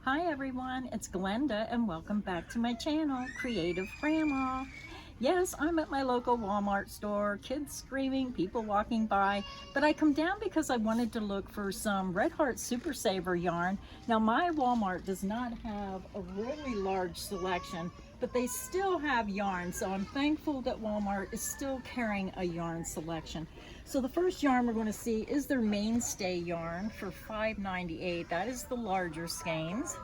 Hi everyone, it's Glenda and welcome back to my channel, Creative Grandma. Yes, I'm at my local Walmart store, kids screaming, people walking by, but I come down because I wanted to look for some Red Heart Super Saver yarn. Now my Walmart does not have a really large selection, but they still have yarn, so I'm thankful that Walmart is still carrying a yarn selection. So the first yarn we're going to see is their Mainstay yarn for $5.98. That is the larger skeins.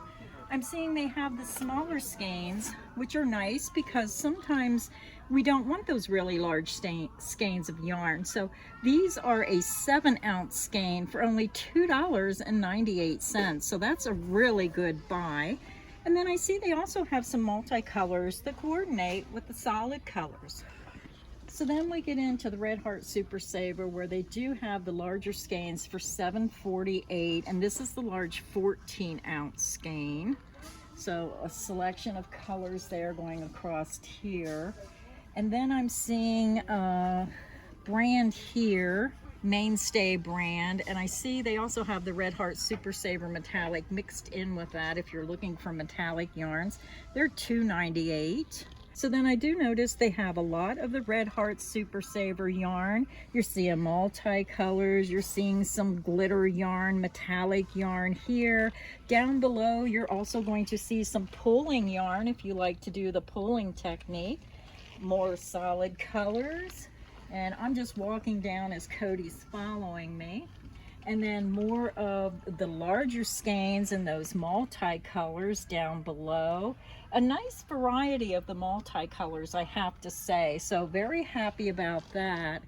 I'm seeing they have the smaller skeins, which are nice because sometimes we don't want those really large skeins of yarn. So these are a 7-ounce skein for only $2.98. So that's a really good buy. And then I see they also have some multicolors that coordinate with the solid colors. So then we get into the Red Heart Super Saver, where they do have the larger skeins for $7.48, and this is the large 14-ounce skein. So a selection of colors there going across here. And then I'm seeing a brand here, Mainstay brand, and I see they also have the Red Heart Super Saver Metallic mixed in with that if you're looking for metallic yarns. They're $2.98. So then I do notice they have a lot of the Red Heart Super Saver yarn. You're seeing multicolors, you're seeing some glitter yarn, metallic yarn here. Down below, you're also going to see some pulling yarn if you like to do the pulling technique. More solid colors. And I'm just walking down as Cody's following me. And then more of the larger skeins and those multicolors down below. A nice variety of the multicolors, I have to say. So very happy about that.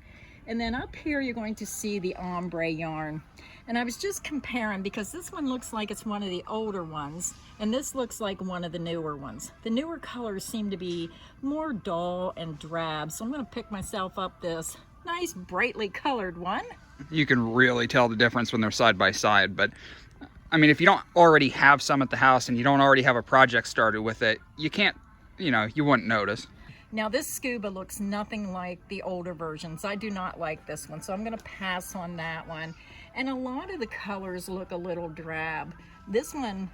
And then up here, you're going to see the ombre yarn. And I was just comparing because this one looks like it's one of the older ones, and this looks like one of the newer ones. The newer colors seem to be more dull and drab. So I'm going to pick myself up this nice brightly colored one. You can really tell the difference when they're side by side, but I mean, if you don't already have some at the house and you don't already have a project started with it, you can't, you wouldn't notice. Now this scuba looks nothing like the older versions. I do not like this one, so I'm going to pass on that one. And a lot of the colors look a little drab. This one,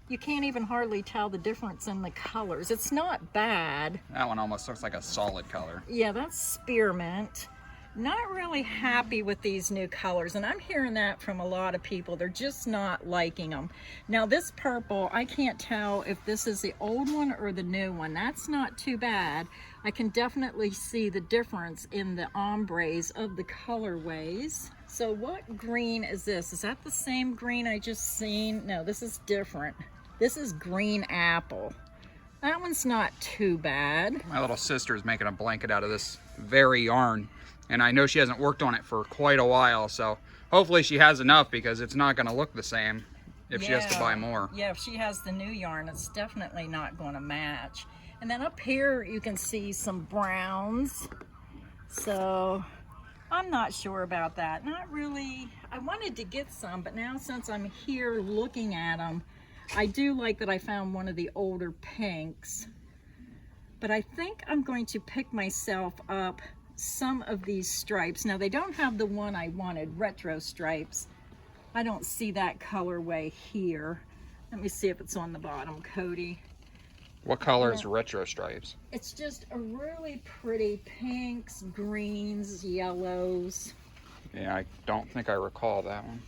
you can't even hardly tell the difference in the colors. It's not bad. That one almost looks like a solid color. Yeah, that's spearmint. Not really happy with these new colors, and I'm hearing that from a lot of people. They're just not liking them. Now this purple, I can't tell if this is the old one or the new one. That's not too bad. I can definitely see the difference in the ombres of the colorways. So what green is this? Is that the same green I just seen? No, this is different. This is green apple. That one's not too bad. My little sister is making a blanket out of this very yarn, and I know she hasn't worked on it for quite a while, so hopefully she has enough, because it's not going to look the same if she has to buy more. Yeah, if she has the new yarn, it's definitely not going to match. And then up here you can see some browns. So I'm not sure about that. Not really. I wanted to get some, but now since I'm here looking at them, I do like that I found one of the older pinks. But I think I'm going to pick myself up some of these stripes. Now they don't have the one I wanted, retro stripes. I don't see that colorway here. Let me see if it's on the bottom, Cody. What color is retro stripes? It's just a really pretty pinks, greens, yellows. Yeah, I don't think I recall that one.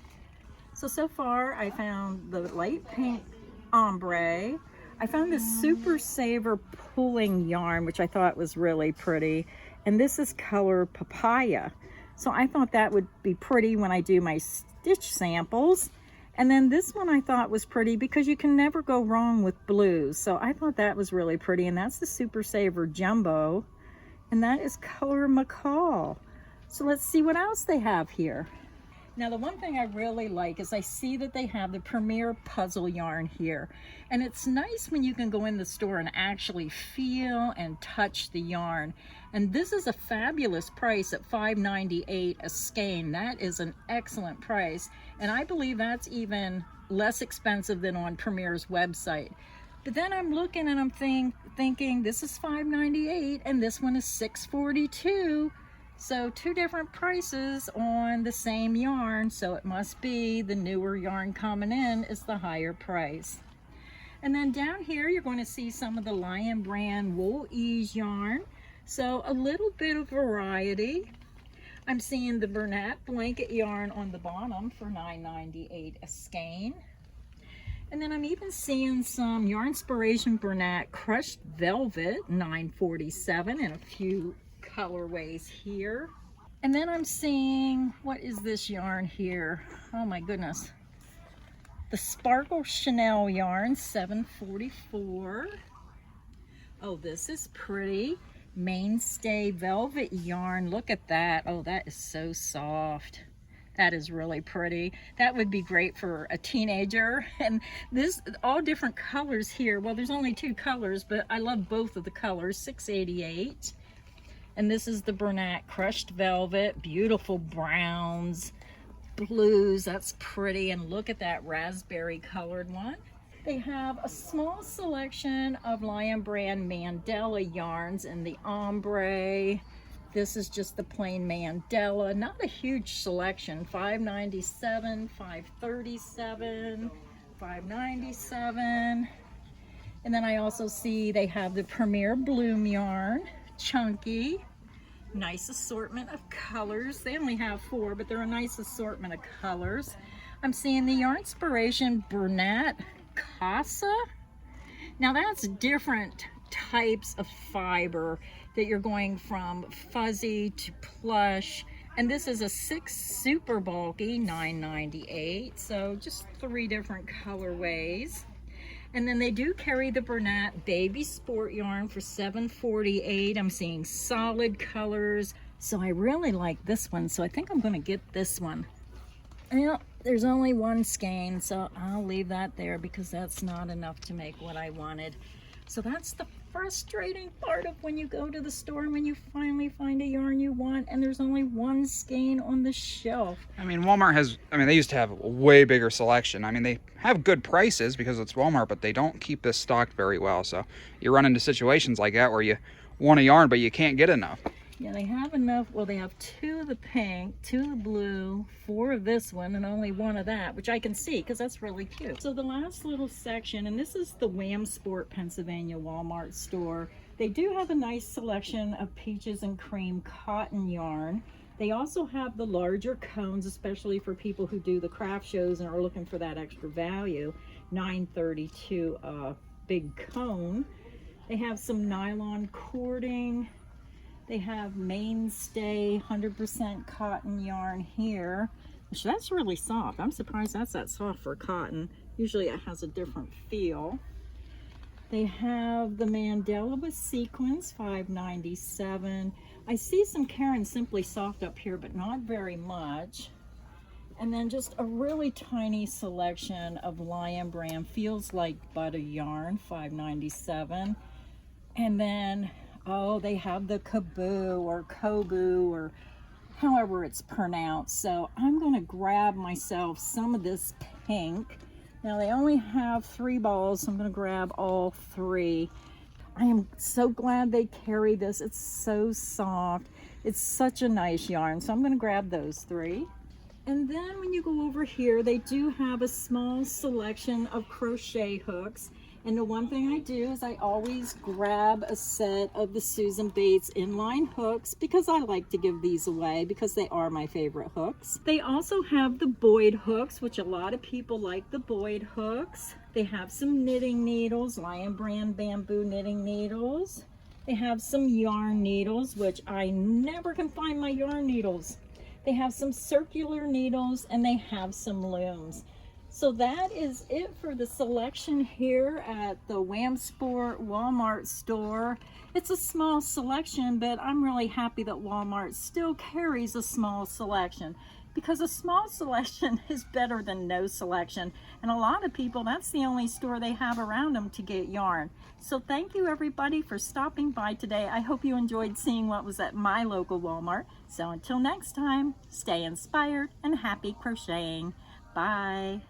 So far I found the light pink ombre. I found this Super Saver pulling yarn, which I thought was really pretty. And this is color papaya. So I thought that would be pretty when I do my stitch samples. And then this one I thought was pretty because you can never go wrong with blues. So I thought that was really pretty. And that's the Super Saver Jumbo. And that is color macaw. So let's see what else they have here. Now the one thing I really like is I see that they have the Premier Puzzle yarn here. And it's nice when you can go in the store and actually feel and touch the yarn. And this is a fabulous price at $5.98 a skein. That is an excellent price. And I believe that's even less expensive than on Premier's website. But then I'm looking and I'm thinking this is $5.98 and this one is $6.42. So 2 different prices on the same yarn, so it must be the newer yarn coming in is the higher price. And then down here you're going to see some of the Lion brand Wool Ease yarn. So a little bit of variety. I'm seeing the Bernat blanket yarn on the bottom for $9.98 a skein. And then I'm even seeing some Yarnspiration Bernat crushed velvet, $9.47, and a few colorways here. And then I'm seeing, what is this yarn here? Oh my goodness. The Sparkle Chanel yarn, $7.44. Oh, this is pretty. Mainstay Velvet yarn. Look at that. Oh, that is so soft. That is really pretty. That would be great for a teenager. And this, all different colors here. Well, there's only 2 colors, but I love both of the colors. $6.88. And this is the Bernat crushed velvet. Beautiful browns, blues. That's pretty. And look at that raspberry colored one. They have a small selection of Lion brand Mandela yarns in the ombre. This is just the plain Mandela. Not a huge selection. $5.97, $5.37, $5.97. And then I also see they have the Premier Bloom yarn, chunky. Nice assortment of colors. They only have 4, but they're a nice assortment of colors. I'm seeing the Yarnspiration Bernat Casa. Now that's different types of fiber that you're going from fuzzy to plush, and this is a 6 super bulky, $9.98. So just 3 different colorways. And then they do carry the Bernat baby sport yarn for $7.48. I'm seeing solid colors, so I really like this one, so I think I'm going to get this one. Well, there's only 1 skein, so I'll leave that there because that's not enough to make what I wanted. So that's the frustrating part of when you go to the store and when you finally find a yarn you want and there's only 1 skein on the shelf. I mean, Walmart has, they used to have a way bigger selection. I mean, they have good prices because it's Walmart, but they don't keep this stocked very well. So you run into situations like that where you want a yarn, but you can't get enough. Yeah, they have enough. Well, they have 2 of the pink, 2 of the blue, 4 of this one, and only 1 of that, which I can see because that's really cute. So the last little section, and this is the Williamsport, Pennsylvania Walmart store. They do have a nice selection of peaches and cream cotton yarn. They also have the larger cones, especially for people who do the craft shows and are looking for that extra value. $9.32 a big cone. They have some nylon cording. They have Mainstay 100% cotton yarn here, which that's really soft. I'm surprised that's that soft for cotton. Usually it has a different feel. They have the Mandela with sequins, $5.97. I see some Karen Simply Soft up here, but not very much. And then just a really tiny selection of Lion brand Feels Like Butter yarn, $5.97. And then oh, they have the Kogu or Kogu or however it's pronounced. So I'm going to grab myself some of this pink. Now they only have 3 balls, so I'm going to grab all 3. I am so glad they carry this. It's so soft. It's such a nice yarn. So I'm going to grab those 3. And then when you go over here, they do have a small selection of crochet hooks. And the one thing I do is I always grab a set of the Susan Bates inline hooks because I like to give these away because they are my favorite hooks. They also have the Boyd hooks, which a lot of people like the Boyd hooks. They have some knitting needles, Lion brand bamboo knitting needles. They have some yarn needles, which I never can find my yarn needles. They have some circular needles and they have some looms. So that is it for the selection here at the Williamsport Walmart store. It's a small selection, but I'm really happy that Walmart still carries a small selection because a small selection is better than no selection. And a lot of people, that's the only store they have around them to get yarn. So thank you everybody for stopping by today. I hope you enjoyed seeing what was at my local Walmart. So until next time, stay inspired and happy crocheting. Bye.